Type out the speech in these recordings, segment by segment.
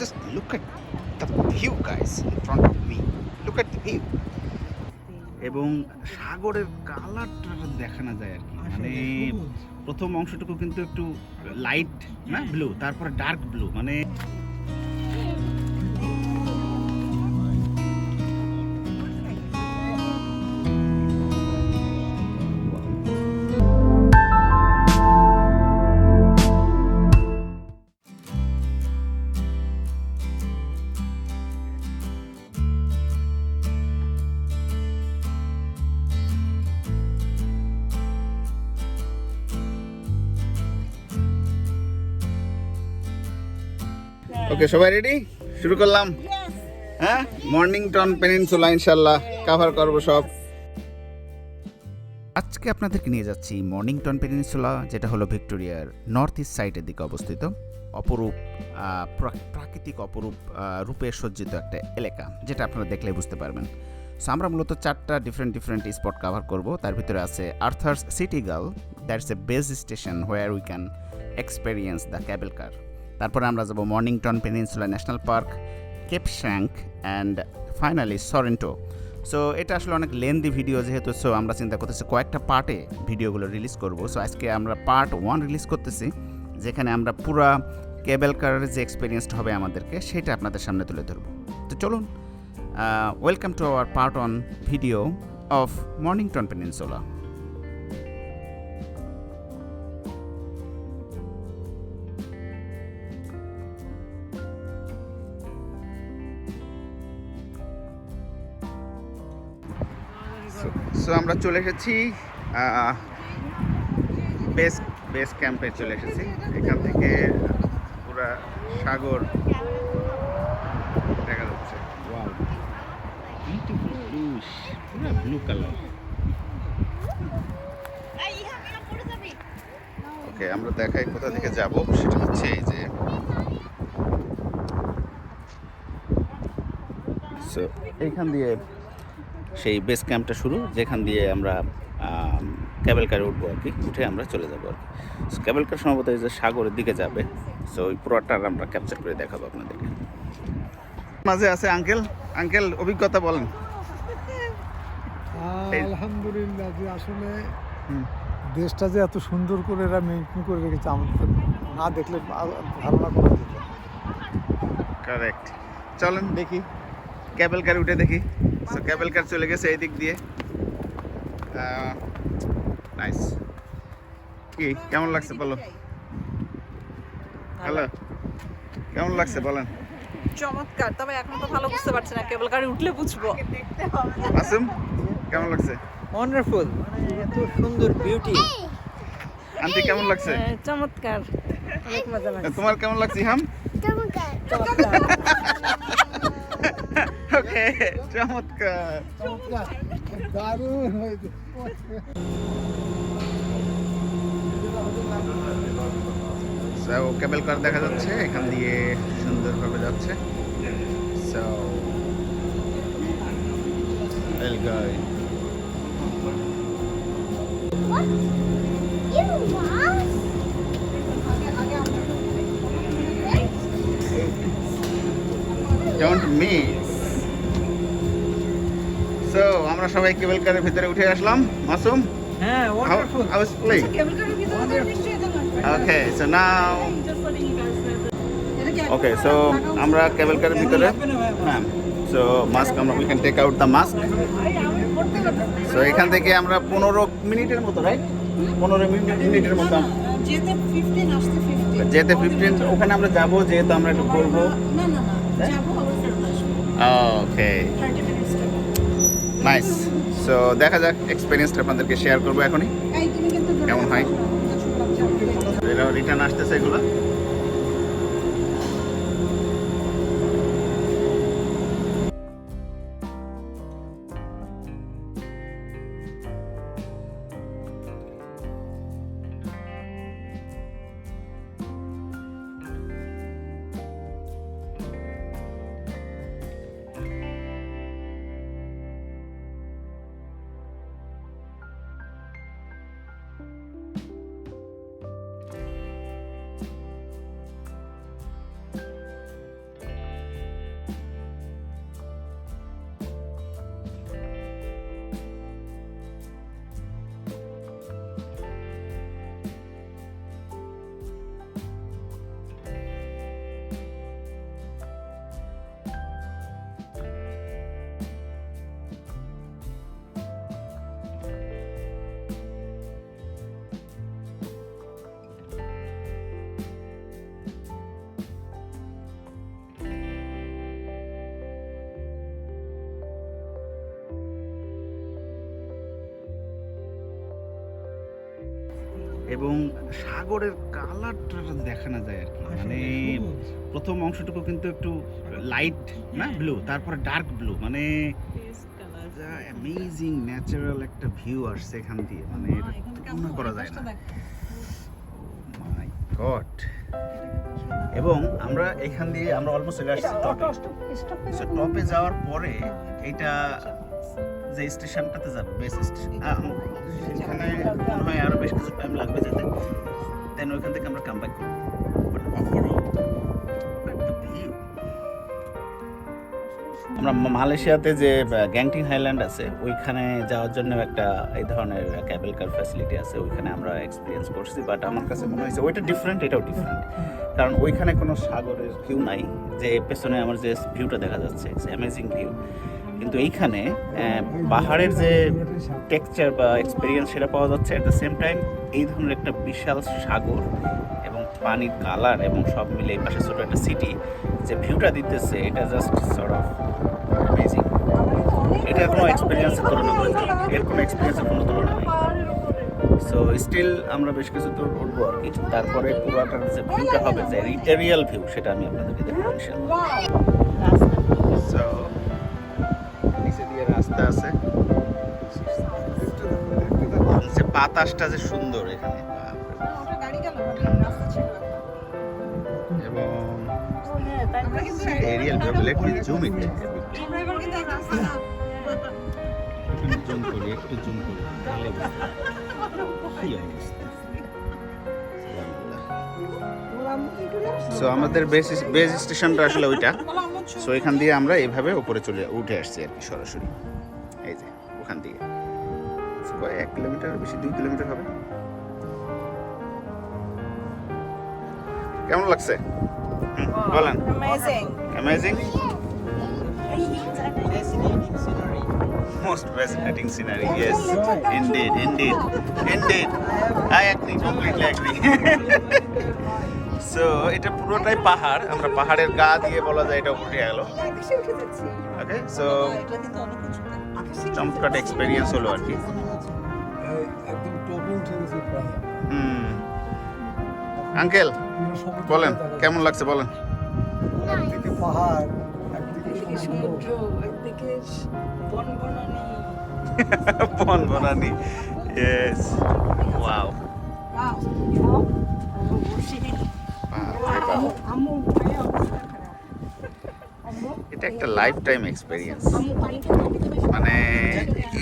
Just look at the view, guys, in front of me. Look at the view. এবং সাগরের কালারটা দেখানো যায় আর কি, মানে প্রথম অংশটুকু কিন্তু একটু লাইট না ব্লু, তারপরে ডার্ক ব্লু, মানে ওকে, সবাই রেডি? শুরু করলাম। হ্যাঁ, মর্নিংটন পেনিনসুলা ইনশাল্লাহ কভার করবো সব। আজকে আপনাদেরকে নিয়ে যাচ্ছি মর্নিংটন পেনিনসুলা, যেটা হলো ভিক্টোরিয়ার নর্থ ইস্ট সাইডের দিকে অবস্থিত। অপরূপ প্রাকৃতিক অপরূপ রূপে সজ্জিত একটা এলাকা, যেটা আপনারা দেখলে বুঝতে পারবেন। সো আমরা মূলত 4টা ডিফারেন্ট স্পট কভার করব। তার ভিতরে আছে Arthurs Seat Eagle, that's a base station where we can experience the cable car. তারপরে আমরা যাব Mornington Peninsula National Park, Cape Schanck and finally Sorrento. So এটা আসলে অনেক লেন্দি ভিডিও যেহেতু, সো আমরা চিন্তা করতেছি কয়েকটা পার্টে ভিডিওগুলো রিলিজ করব। সো আজকে আমরা পার্ট 1 রিলিজ করতেছি, যেখানে আমরা পুরা কেবল কারের যে এক্সপিরিয়েন্সটা হবে আমাদেরকে, সেটা আপনাদের সামনে তুলে ধরবো। তো চলুন, welcome to our part 1 video of Mornington Peninsula. So আমরা চলে এসেছি বেস ক্যাম্পে চলে এসেছি। এখান থেকে পুরা সাগর দেখা যাচ্ছে। ওয়াও, বিউটিফুল পুরা ব্লু কালার। ওকে, আমরা দেখাই কোথা থেকে যাব। সেটা হচ্ছে এই যে, সো এইখান দিয়ে সেই বেস ক্যাম্পটা শুরু, যেখান দিয়ে আমরা ক্যাবেল কারে উঠবো আর কি। উঠে আমরা চলে যাবো আর কি। সো ক্যাবেল কার সম্ভবত এই যে সাগরের দিকে যাবে। সো ওই পুরোটা আমরা ক্যাপচার করে দেখাবো আপনাদেরকে। মাঝে আছে আঙ্কেল অভিজ্ঞতা বলেন। আলহামদুলিল্লাহ, যে আসলে দেশটা যে এত সুন্দর করে এরা মেনটেন করে রেখেছে, আমাদের না দেখলে ধারণা করা যেত। কারেক্ট। চলেন দেখি, ক্যাবেল কার উঠে দেখি। সো ক্যাবেল কার চলে গেছে এই দিক দিয়ে। নাইস। কি কেমন লাগছে বলো? হ্যালো, কেমন লাগছে বলেন? চমৎকার, তবে এখন তো ভালো বুঝতে পারছি না, কেবল কারে উঠলে বুঝবো। আসুম, কেমন লাগছে? ওয়ান্ডারফুল, এত সুন্দর বিউটি। আন্টি কেমন লাগছে? চমৎকার, অনেক মজা লাগছে। তোমার কেমন লাগছে হাম? চমৎকার। ওকে, চমৎকার। দারুণ হয়েছে। কেবল কার দেখা যাচ্ছে, এখান দিয়ে সুন্দরভাবে যাচ্ছে। So we'll go. Don't miss. So আমরা সবাই কেবল কারের ভিতরে উঠে আসলাম। মাসুম, হ্যাঁ, wonderful. how was play? Okay, so now okay, so আমরা কেবল কারের ভিতরে, হ্যাঁ, সো মাস্ক আমরা we can take out the mask. So এখান থেকে আমরা 15 মিনিটের মতো, রাইট? 15 মিনিটের মতো যেতে 15 আসতে 15। যেতে 15, ওখানে আমরা যাব, যেহেতু আমরা একটু ঘুরবো। না যাবো আবার ফেরত আসবো। ওকে, 30 মিনিটস। নাইস। সো দেখা যাক, এক্সপেরিয়েন্সটা আপনাদেরকে শেয়ার করবো এখনই, এই তুমি কিন্তু কেমন হয়। এরা রিটার্ন আসতেছে এগুলো। এবং সাগরের কালারটা দেখানো যায় আর কি, মানে প্রথম অংশটুকু কিন্তু একটু লাইট না ব্লু, তারপরে ডার্ক ব্লু, মানে অ্যামেজিং ন্যাচারাল একটা ভিউ আসছে এখান দিয়ে, মানে তুলনা করা যায় না। মাই গড। এবং আমরা এখান দিয়ে আমরা অলমোস্ট চলে আসছি টপে। সো টপে যাওয়ার পরে এটা যে স্টেশনটাতে যাবে, বেস স্টেশন, সেখানে মনে হয় আরো বেশ কিছু টাইম লাগবে যেতে, দেন ওইখান থেকে আমরা কাম ব্যাক করবো। বাট ওভারঅল একটা ভিউ। আমরা মালয়েশিয়াতে যে গ্যাংটিং হাইল্যান্ড আছে ওইখানে যাওয়ার জন্য একটা এই ধরনের ক্যাবেল কার ফ্যাসিলিটি আছে, ওইখানে আমরা এক্সপিরিয়েন্স করছি। বাট আমার কাছে মনে হয়েছে ওইটা ডিফারেন্ট, এটাও ডিফারেন্ট, কারণ ওইখানে কোনো সাগরের ভিউ নাই, যে পেছনে আমার যে ভিউটা দেখা যাচ্ছে অ্যামেজিং ভিউ, কিন্তু এইখানে পাহাড়ের যে টেক্সচার বা এক্সপিরিয়েন্স সেটা পাওয়া যাচ্ছে। অ্যাট দ্য সেম টাইম এই ধরনের একটা বিশাল সাগর এবং পানির কালার এবং সব মিলে এই পাশে ছোটো একটা সিটি যে ভিউটা দিতেছে, এটা জাস্ট সর্ট অফ অ্যামেজিং। এটা কোনো এক্সপিরিয়েন্সের তুলনা করে যায়, এর কোনো এক্সপিরিয়েন্সের কোনো তুলনা নেই। সো স্টিল আমরা বেশ কিছু দূর উঠবো আর কি, তারপরে পুরোটার যে ভিউটা হবে, যে রিয়েল ভিউ, সেটা আমি আপনাদেরকে দেখাবো ইনশাআল্লাহ। সো নিচে দিয়ে রাস্তা আছে, যে বাতাসটা যে সুন্দর এখানে, এবং aerial view. Let me zoom it, zoom করি, একটু জুম করি, তাহলে বুঝতে কি অবস্থা। সো আমাদের বেস স্টেশনটা আসলে ওইটা। সো এখান দিয়ে আমরা এইভাবে উপরে উঠে আসছি আর কি, সরাসরি এই যে ওখান থেকে 1 কিলোমিটার বেশি, 2 কিলোমিটার হবে। কেমন লাগছে বলেন? Amazing. Most fascinating scenery, yes, indeed. I agree, completely agree. So এটা পুরোটাই পাহাড়, আমরা পাহাড়ের গা দিয়ে বলা যায় এটা উঠে গেল। ওকে, সো চমৎকার এক্সপেরিয়েন্স হলো আর কি। আঙ্কেল বলেন কেমন লাগছে বলেন? একদিকে পাহাড়, একদিকে সমুদ্র, একদিকে বনবনানি। Yes, wow. এটা একটা লাইফ টাইম এক্সপেরিয়েন্স, মানে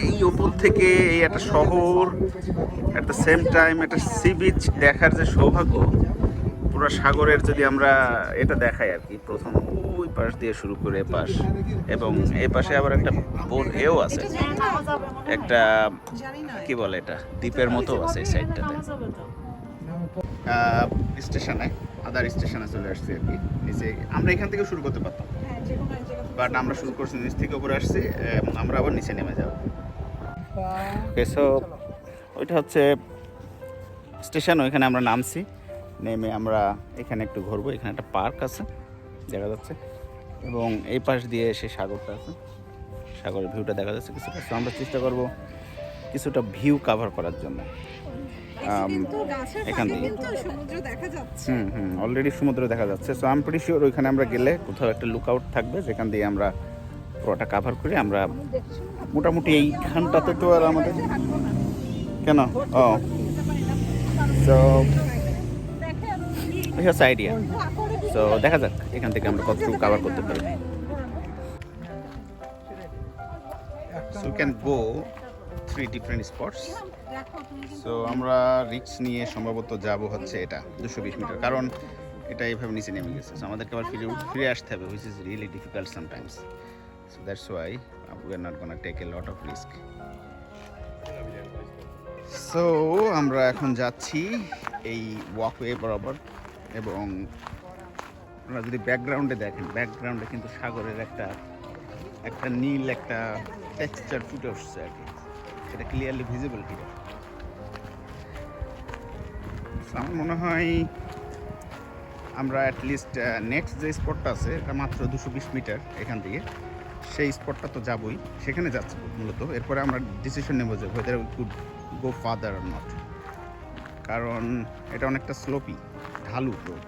এই উপর থেকে এই একটা শহর, অ্যাট দ্য সেম টাইম একটা সি বিচ দেখার যে সৌভাগ্য, পুরো সাগরের যদি আমরা এটা দেখাই আর কি, প্রথম ওই পাশ দিয়ে শুরু করে পাশ, এবং এই পাশে আবার একটা এও আছে, একটা কি বলে এটা, দ্বীপের মতো আছে এই সাইডটাতে। স্টেশনে, আদার স্টেশনে চলে আসছি আর কি, নিচে আমরা এখান থেকে শুরু করতে পারতাম, বাট আমরা শুরু করছি নিচ থেকে উপরে আসছি, আমরা আবার নিচে নেমে যাব। সো ওইটা হচ্ছে স্টেশন, ওইখানে আমরা নামছি, নেমে আমরা এখানে একটু ঘুরবো। এখানে একটা পার্ক আছে দেখা যাচ্ছে, এবং এই পাশ দিয়ে এসে সাগরটা আছে, সাগরের ভিউটা দেখা যাচ্ছে কিছুটা। তো আমরা চেষ্টা করব কিছুটা ভিউ কভার করার জন্য এখান থেকে। অলরেডি সমুদ্র দেখা যাচ্ছে। So I am pretty sure ওইখানে আমরা গেলে কোথাও একটা লুক আউট থাকবে, যেখান দিয়ে আমরা পুরোটা কভার করে আমরা মোটামুটি এইখানটাতে তো আর আমাদের কেন সো এই হচ্ছে আইডিয়া। সো দেখা যাক এখান থেকে আমরা কতটুকু কভার করতে পারি। So can go 3 different spots. So আমরা রিক্স নিয়ে সম্ভবত যাব হচ্ছে এটা 220 মিটার, কারণ এটা এইভাবে নিচে নেমে গেছে। সো আমাদেরকে আবার ফিরে আসতে হবে, which is really difficult sometimes. So that's why we are not gonna take a lot of risk. So আমরা এখন যাচ্ছি এই ওয়াকওয়ে বরাবর, এবং আপনারা যদি ব্যাকগ্রাউন্ডে দেখেন, ব্যাকগ্রাউন্ডে কিন্তু সাগরের একটা নীল একটা টেক্সচার ফুটে উঠছে আর কি, সেটা ক্লিয়ারলি ভিজিবল কিনা। আমার মনে হয় আমরা অ্যাটলিস্ট নেক্সট যে স্পটটা আছে এটা মাত্র 220 মিটার এখান থেকে, সেই স্পটটা তো যাবই, সেখানে যাচ্ছি মূলত। এরপরে আমরা ডিসিশন নেব যে whether we could go further or not. কারণ এটা অনেকটা স্লোপি, ঢালু রোড।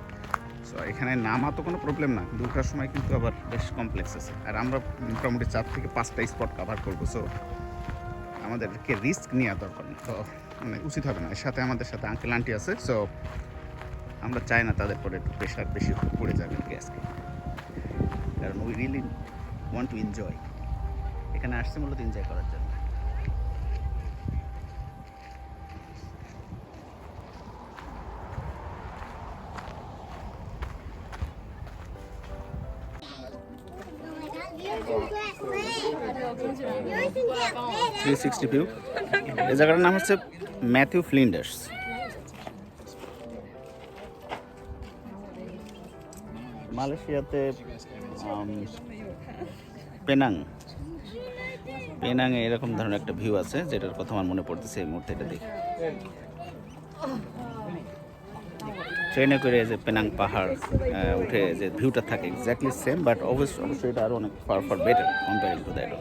সো এখানে নামা তো কোনো প্রবলেম না, কিন্তু ওঠার সময় কিন্তু আবার বেশ কমপ্লেক্স আছে। আর আমরা মোটামুটি 4 থেকে 5টা স্পট কাভার করবো। সো আমাদেরকে রিস্ক নেওয়া দরকার নেই, তো মানে উচিত হবে না। এর সাথে আমাদের সাথে আঙ্কেল আন্টি আছে, সো আমরা চাই না তাদের পরে একটু প্রেশার বেশি পড়ে যাবে আজকে, কারণ we really want to enjoy. এখানে আসছে মূলত এনজয় করার জন্য। Three sixty view. এই জায়গাটার নাম হচ্ছে ম্যাথিউ ফ্লিন্ডার্স। মালয়েশিয়াতে পেনাংয়ে এরকম ধরনের একটা ভিউ আছে, যেটার কথা আমার মনে পড়তেছে এই মুহূর্তে। এটা দেখি ট্রেনে করে যে পেনাং পাহাড় উঠে যে ভিউটা থাকে এক্স্যাক্টলি সেম, বাট অবশ্যই এটা আরও অনেক far better comparing to that.